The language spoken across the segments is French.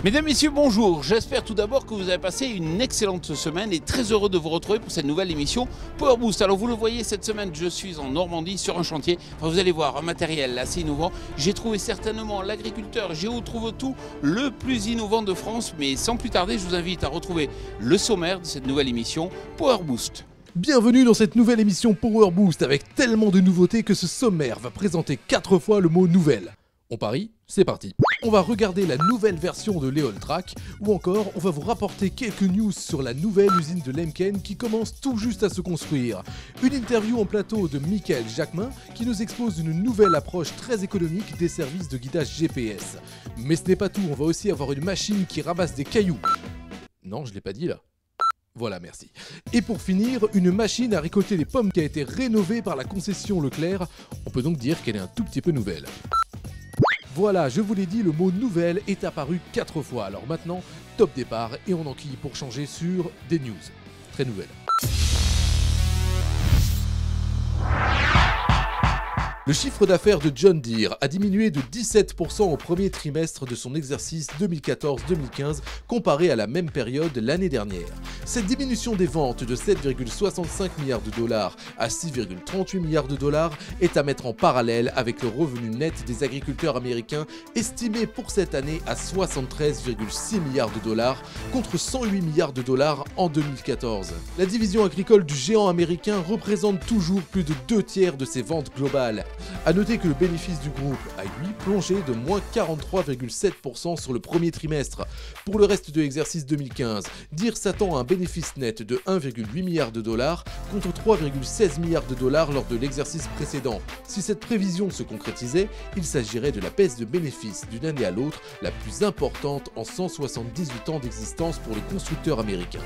Mesdames, Messieurs, bonjour. J'espère tout d'abord que vous avez passé une excellente semaine et très heureux de vous retrouver pour cette nouvelle émission Power Boost. Alors vous le voyez, cette semaine, je suis en Normandie sur un chantier. Enfin, vous allez voir, un matériel assez innovant. J'ai trouvé certainement l'agriculteur Géotrouve-Tout le plus innovant de France. Mais sans plus tarder, je vous invite à retrouver le sommaire de cette nouvelle émission Power Boost. Bienvenue dans cette nouvelle émission Power Boost avec tellement de nouveautés que ce sommaire va présenter 4 fois le mot nouvelle. On parie? C'est parti. On va regarder la nouvelle version de l'Eoltrack ou encore on va vous rapporter quelques news sur la nouvelle usine de Lemken qui commence tout juste à se construire. Une interview en plateau de Michael Jacquemin qui nous expose une nouvelle approche très économique des services de guidage GPS. Mais ce n'est pas tout, on va aussi avoir une machine qui ramasse des cailloux. Non, je l'ai pas dit là. Voilà, merci. Et pour finir, une machine à récolter les pommes qui a été rénovée par la concession Leclerc. On peut donc dire qu'elle est un tout petit peu nouvelle. Voilà, je vous l'ai dit, le mot nouvelle est apparu 4 fois. Alors maintenant, top départ et on enquille pour changer sur des news. Très nouvelles. Le chiffre d'affaires de John Deere a diminué de 17% au premier trimestre de son exercice 2014-2015 comparé à la même période l'année dernière. Cette diminution des ventes de 7,65 milliards de dollars à 6,38 milliards de dollars est à mettre en parallèle avec le revenu net des agriculteurs américains estimé pour cette année à 73,6 milliards de dollars contre 108 milliards de dollars en 2014. La division agricole du géant américain représente toujours plus de 2/3 de ses ventes globales. A noter que le bénéfice du groupe a lui plongé de moins 43,7% sur le premier trimestre. Pour le reste de l'exercice 2015, Deere s'attend à un bénéfice net de 1,8 milliard de dollars contre 3,16 milliards de dollars lors de l'exercice précédent. Si cette prévision se concrétisait, il s'agirait de la baisse de bénéfices d'une année à l'autre la plus importante en 178 ans d'existence pour le constructeur américain.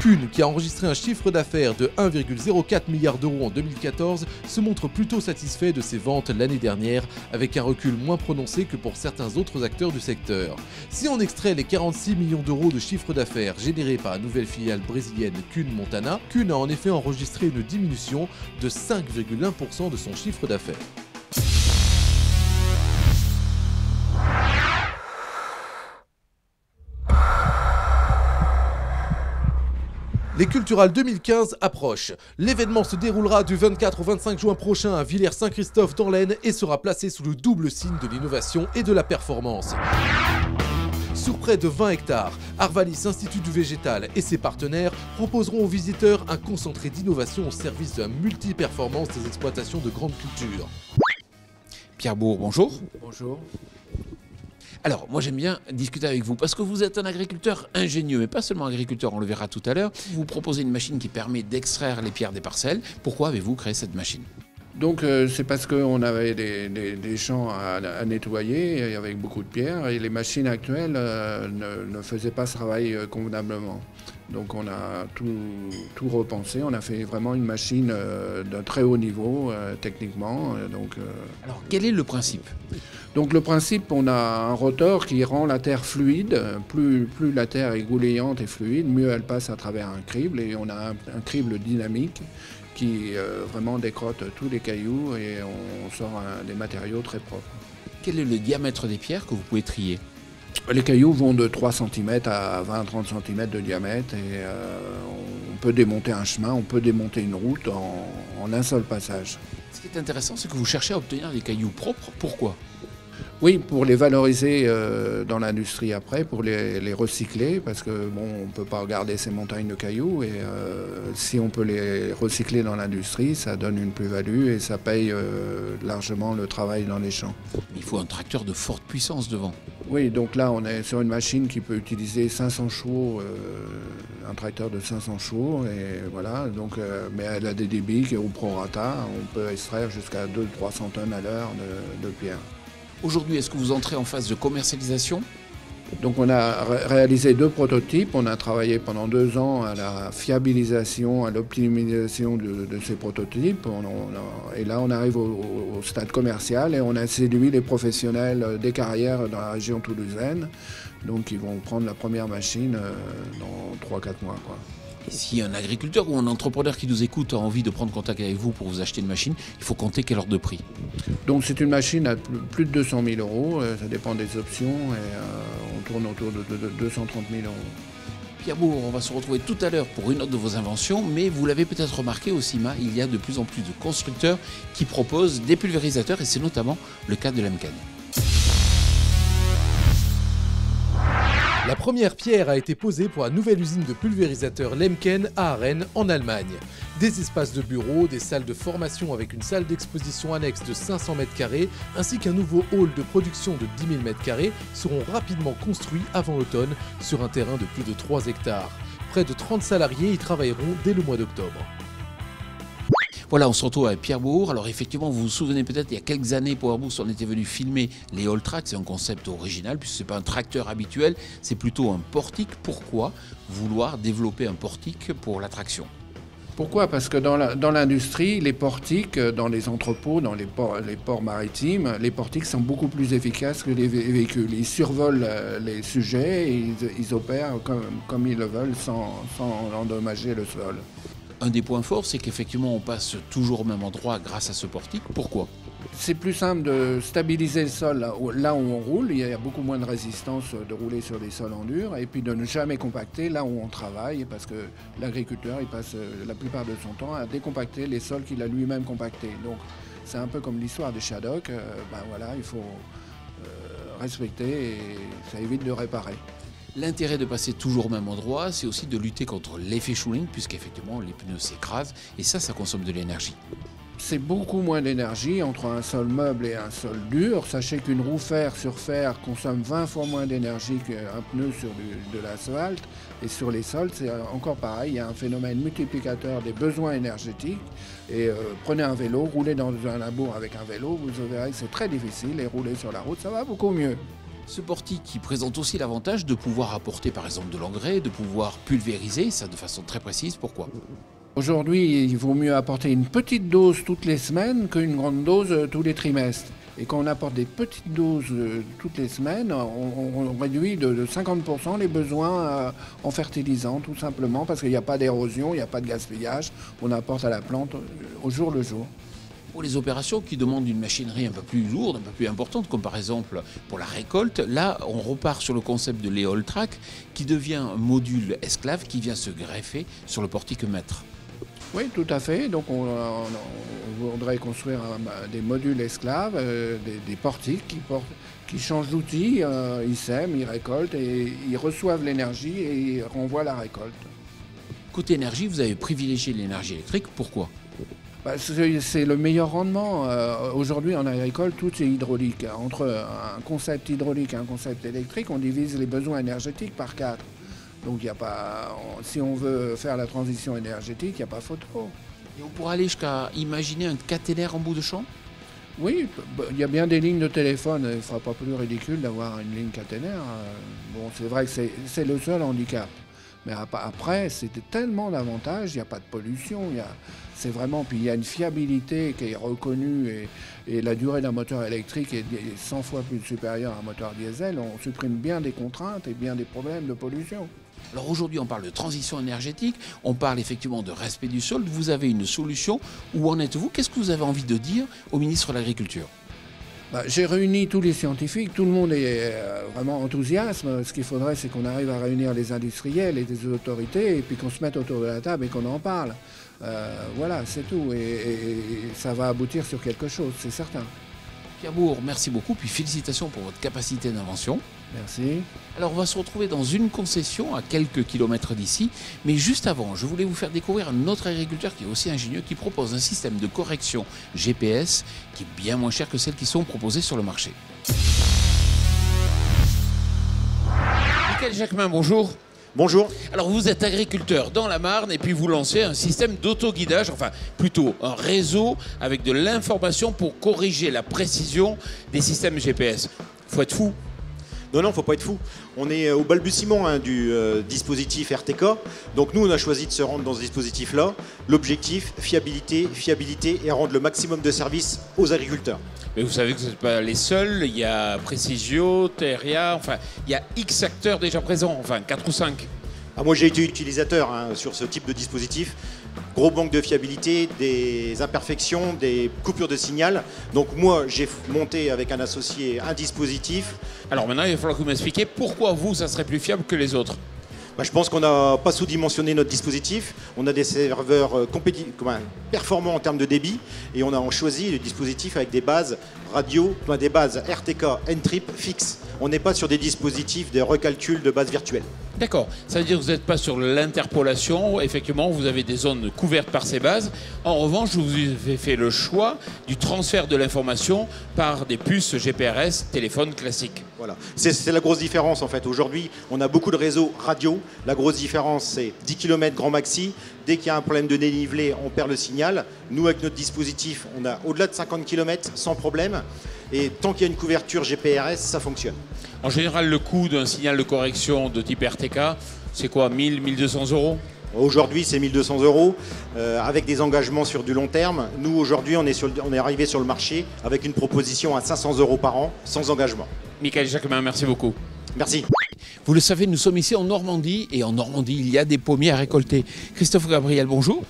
Kuhn, qui a enregistré un chiffre d'affaires de 1,04 milliard d'euros en 2014, se montre plutôt satisfait de ses ventes l'année dernière, avec un recul moins prononcé que pour certains autres acteurs du secteur. Si on extrait les 46 millions d'euros de chiffre d'affaires générés par la nouvelle filiale brésilienne Kuhn Montana, Kuhn a en effet enregistré une diminution de 5,1% de son chiffre d'affaires. Les Culturales 2015 approchent. L'événement se déroulera du 24 au 25 juin prochain à Villers-Saint-Christophe dans l'Aisne et sera placé sous le double signe de l'innovation et de la performance. Sur près de 20 hectares, Arvalis Institut du Végétal et ses partenaires proposeront aux visiteurs un concentré d'innovation au service de la multi-performance des exploitations de grandes cultures. Pierre Bourg, bonjour. Bonjour. Alors, moi j'aime bien discuter avec vous parce que vous êtes un agriculteur ingénieux, mais pas seulement agriculteur, on le verra tout à l'heure. Vous proposez une machine qui permet d'extraire les pierres des parcelles. Pourquoi avez-vous créé cette machine ? Donc c'est parce qu'on avait des champs à nettoyer avec beaucoup de pierres et les machines actuelles ne faisaient pas ce travail convenablement. Donc on a tout repensé, on a fait vraiment une machine d'un très haut niveau techniquement. Alors quel est le principe ? Donc le principe, on a un rotor qui rend la terre fluide. Plus la terre est goulayante et fluide, mieux elle passe à travers un crible. Et on a un crible dynamique qui vraiment décrotte tous les cailloux et on sort des matériaux très propres. Quel est le diamètre des pierres que vous pouvez trier ? Les cailloux vont de 3 cm à 20-30 cm de diamètre et on peut démonter un chemin, on peut démonter une route en un seul passage. Ce qui est intéressant, c'est que vous cherchez à obtenir des cailloux propres. Pourquoi ? Oui, pour les valoriser dans l'industrie après, pour les recycler, parce que bon, on ne peut pas garder ces montagnes de cailloux et si on peut les recycler dans l'industrie, ça donne une plus-value et ça paye largement le travail dans les champs. Il faut un tracteur de forte puissance devant. Oui, donc là on est sur une machine qui peut utiliser 500 chevaux, un tracteur de 500 chevaux, et voilà, donc, mais elle a des débits qui, au prorata, on peut extraire jusqu'à 200-300 tonnes à l'heure de pierre. Aujourd'hui, est-ce que vous entrez en phase de commercialisation ? Donc on a réalisé 2 prototypes, on a travaillé pendant 2 ans à la fiabilisation, à l'optimisation de ces prototypes. Et là on arrive au stade commercial et on a séduit les professionnels des carrières dans la région toulousaine. Donc ils vont prendre la première machine dans 3-4 mois, quoi. Et si un agriculteur ou un entrepreneur qui nous écoute a envie de prendre contact avec vous pour vous acheter une machine, il faut compter quel ordre de prix? Donc c'est une machine à plus de 200 000 euros, ça dépend des options, et on tourne autour de 230 000 euros. Pierre Bourg, on va se retrouver tout à l'heure pour une autre de vos inventions, mais vous l'avez peut-être remarqué au CIMA, il y a de plus en plus de constructeurs qui proposent des pulvérisateurs, et c'est notamment le cas de Lemken. La première pierre a été posée pour la nouvelle usine de pulvérisateurs Lemken à Arène, en Allemagne. Des espaces de bureaux, des salles de formation avec une salle d'exposition annexe de 500 m², ainsi qu'un nouveau hall de production de 10 000 m² seront rapidement construits avant l'automne sur un terrain de plus de 3 hectares. Près de 30 salariés y travailleront dès le mois d'octobre. Voilà, on se retrouve avec Pierre Bourg. Alors effectivement, vous vous souvenez peut-être, il y a quelques années, Power Boost, on était venu filmer les haul tracks. C'est un concept original, puisque ce n'est pas un tracteur habituel, c'est plutôt un portique. Pourquoi vouloir développer un portique pour la traction? Pourquoi? Parce que dans l'industrie, les portiques, dans les entrepôts, dans les ports maritimes, les portiques sont beaucoup plus efficaces que les véhicules. Ils survolent les sujets et ils opèrent comme ils le veulent sans endommager le sol. Un des points forts, c'est qu'effectivement, on passe toujours au même endroit grâce à ce portique. Pourquoi? C'est plus simple de stabiliser le sol là où on roule. Il y a beaucoup moins de résistance de rouler sur des sols en dur. Et puis de ne jamais compacter là où on travaille, parce que l'agriculteur, il passe la plupart de son temps à décompacter les sols qu'il a lui-même compactés. Donc c'est un peu comme l'histoire des shaddocks. Voilà, il faut respecter et ça évite de réparer. L'intérêt de passer toujours au même endroit, c'est aussi de lutter contre l'effet chouling, puisqu'effectivement les pneus s'écrasent, et ça consomme de l'énergie. C'est beaucoup moins d'énergie entre un sol meuble et un sol dur. Sachez qu'une roue fer sur fer consomme 20 fois moins d'énergie qu'un pneu sur de l'asphalte. Et sur les sols, c'est encore pareil, il y a un phénomène multiplicateur des besoins énergétiques. Et prenez un vélo, roulez dans un labour avec un vélo, vous verrez que c'est très difficile, et rouler sur la route, ça va beaucoup mieux. Ce portique qui présente aussi l'avantage de pouvoir apporter par exemple de l'engrais, de pouvoir pulvériser, ça de façon très précise. Pourquoi? Aujourd'hui, il vaut mieux apporter une petite dose toutes les semaines qu'une grande dose tous les trimestres. Et quand on apporte des petites doses toutes les semaines, on réduit de 50% les besoins en fertilisant, tout simplement parce qu'il n'y a pas d'érosion, il n'y a pas de gaspillage. On apporte à la plante au jour le jour. Pour les opérations qui demandent une machinerie un peu plus lourde, un peu plus importante, comme par exemple pour la récolte, là on repart sur le concept de l'Eol Track qui devient un module esclave qui vient se greffer sur le portique maître. Oui, tout à fait. Donc on voudrait construire des modules esclaves, des portiques qui changent d'outil, ils sèment, ils récoltent et ils reçoivent l'énergie et ils renvoient la récolte. Côté énergie, vous avez privilégié l'énergie électrique, pourquoi? C'est le meilleur rendement. Aujourd'hui, en agricole, tout est hydraulique. Entre un concept hydraulique et un concept électrique, on divise les besoins énergétiques par 4. Donc, si on veut faire la transition énergétique, il n'y a pas photo. Et on pourra aller jusqu'à imaginer un caténaire en bout de champ? Oui, il y a bien des lignes de téléphone. Il ne sera pas plus ridicule d'avoir une ligne caténaire. Bon, c'est vrai que c'est le seul handicap. Mais après, c'était tellement d'avantages, il n'y a pas de pollution, c'est vraiment, puis il y a une fiabilité qui est reconnue et la durée d'un moteur électrique est 100 fois plus supérieure à un moteur diesel. On supprime bien des contraintes et bien des problèmes de pollution. Alors aujourd'hui, on parle de transition énergétique, on parle effectivement de respect du sol. Vous avez une solution. Où en êtes-vous? Qu'est-ce que vous avez envie de dire au ministre de l'Agriculture? J'ai réuni tous les scientifiques, tout le monde est vraiment enthousiaste. Ce qu'il faudrait, c'est qu'on arrive à réunir les industriels et les autorités et puis qu'on se mette autour de la table et qu'on en parle. Voilà, c'est tout. Et ça va aboutir sur quelque chose, c'est certain. Pierre Bourg, merci beaucoup, puis félicitations pour votre capacité d'invention. Merci. Alors on va se retrouver dans une concession à quelques kilomètres d'ici, mais juste avant, je voulais vous faire découvrir un autre agriculteur qui est aussi ingénieux, qui propose un système de correction GPS qui est bien moins cher que celles qui sont proposées sur le marché. Michael Jacquemin, bonjour. Bonjour. Alors vous êtes agriculteur dans la Marne et puis vous lancez un système d'autoguidage, enfin plutôt un réseau avec de l'information pour corriger la précision des systèmes GPS. Faut être fou. Non, il ne faut pas être fou. On est au balbutiement du dispositif RTK. Donc nous, on a choisi de se rendre dans ce dispositif-là. L'objectif, fiabilité et rendre le maximum de services aux agriculteurs. Mais vous savez que ce n'est pas les seuls. Il y a Précisio, Teria, enfin, il y a X acteurs déjà présents, enfin 4 ou 5. Moi j'ai été utilisateur sur ce type de dispositif. Gros manque de fiabilité, des imperfections, des coupures de signal. Donc moi j'ai monté avec un associé un dispositif. Alors maintenant il va falloir que vous m'expliquiez pourquoi vous ça serait plus fiable que les autres. Je pense qu'on n'a pas sous-dimensionné notre dispositif. On a des serveurs performants en termes de débit et on a choisi le dispositif avec des bases radio, des bases RTK, N-Trip fixes. On n'est pas sur des dispositifs de recalcul de bases virtuelles. D'accord, ça veut dire que vous n'êtes pas sur l'interpolation, effectivement vous avez des zones couvertes par ces bases. En revanche, vous avez fait le choix du transfert de l'information par des puces GPRS, téléphone classique. Voilà, c'est la grosse différence en fait. Aujourd'hui, on a beaucoup de réseaux radio. La grosse différence, c'est 10 km grand maxi. Dès qu'il y a un problème de dénivelé, on perd le signal. Nous, avec notre dispositif, on a au-delà de 50 km sans problème. Et tant qu'il y a une couverture GPRS, ça fonctionne. En général, le coût d'un signal de correction de type RTK, c'est quoi, 1000, 1200 euros? Aujourd'hui, c'est 1200 euros avec des engagements sur du long terme. Nous, aujourd'hui, on est arrivé sur le marché avec une proposition à 500 euros par an, sans engagement. Michael Jacquemin, merci beaucoup. Merci. Vous le savez, nous sommes ici en Normandie et en Normandie, il y a des pommiers à récolter. Christophe Gabriel, bonjour.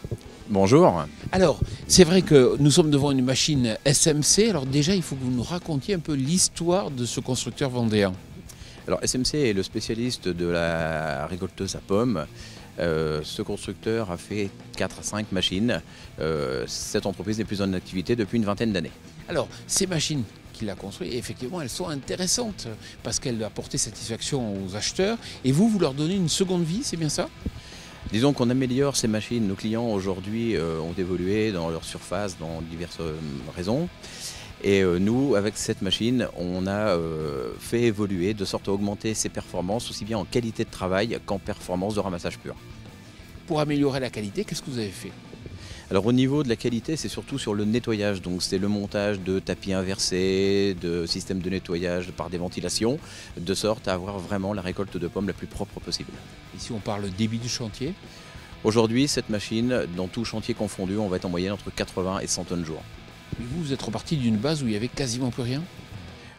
Bonjour. Alors, c'est vrai que nous sommes devant une machine SMC. Alors déjà, il faut que vous nous racontiez un peu l'histoire de ce constructeur vendéen. Alors SMC est le spécialiste de la récolteuse à pommes. Ce constructeur a fait 4 à 5 machines. Cette entreprise n'est plus en activité depuis une vingtaine d'années. Alors, ces machines qu'il a construites, effectivement, elles sont intéressantes parce qu'elles apportent satisfaction aux acheteurs. Et vous leur donnez une seconde vie, c'est bien ça? Disons qu'on améliore ces machines. Nos clients aujourd'hui ont évolué dans leur surface, dans diverses raisons. Et nous, avec cette machine, on a fait évoluer de sorte à augmenter ses performances, aussi bien en qualité de travail qu'en performance de ramassage pur. Pour améliorer la qualité, qu'est-ce que vous avez fait? Alors au niveau de la qualité, c'est surtout sur le nettoyage. Donc c'est le montage de tapis inversés, de systèmes de nettoyage par des ventilations, de sorte à avoir vraiment la récolte de pommes la plus propre possible. Ici on parle débit du chantier. Aujourd'hui, cette machine, dans tout chantier confondu, on va être en moyenne entre 80 et 100 tonnes jour. Mais vous êtes reparti d'une base où il n'y avait quasiment plus rien?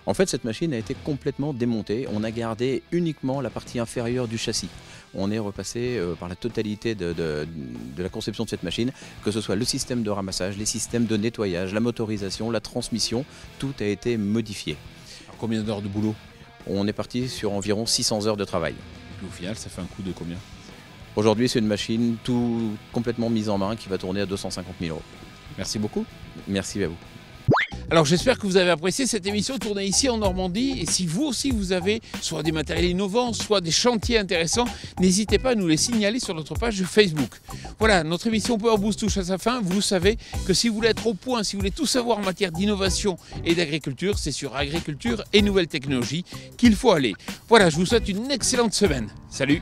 En fait, cette machine a été complètement démontée. On a gardé uniquement la partie inférieure du châssis. On est repassé par la totalité de la conception de cette machine, que ce soit le système de ramassage, les systèmes de nettoyage, la motorisation, la transmission, tout a été modifié. Alors, combien d'heures de boulot? On est parti sur environ 600 heures de travail. Et puis au final, ça fait un coût de combien? Aujourd'hui, c'est une machine tout complètement mise en main qui va tourner à 250 000 euros. Merci beaucoup. Merci à vous. Alors j'espère que vous avez apprécié cette émission tournée ici en Normandie et si vous aussi vous avez soit des matériels innovants, soit des chantiers intéressants, n'hésitez pas à nous les signaler sur notre page Facebook. Voilà, notre émission Power Boost touche à sa fin. Vous savez que si vous voulez être au point, si vous voulez tout savoir en matière d'innovation et d'agriculture, c'est sur agriculture et nouvelles technologies qu'il faut aller. Voilà, je vous souhaite une excellente semaine. Salut!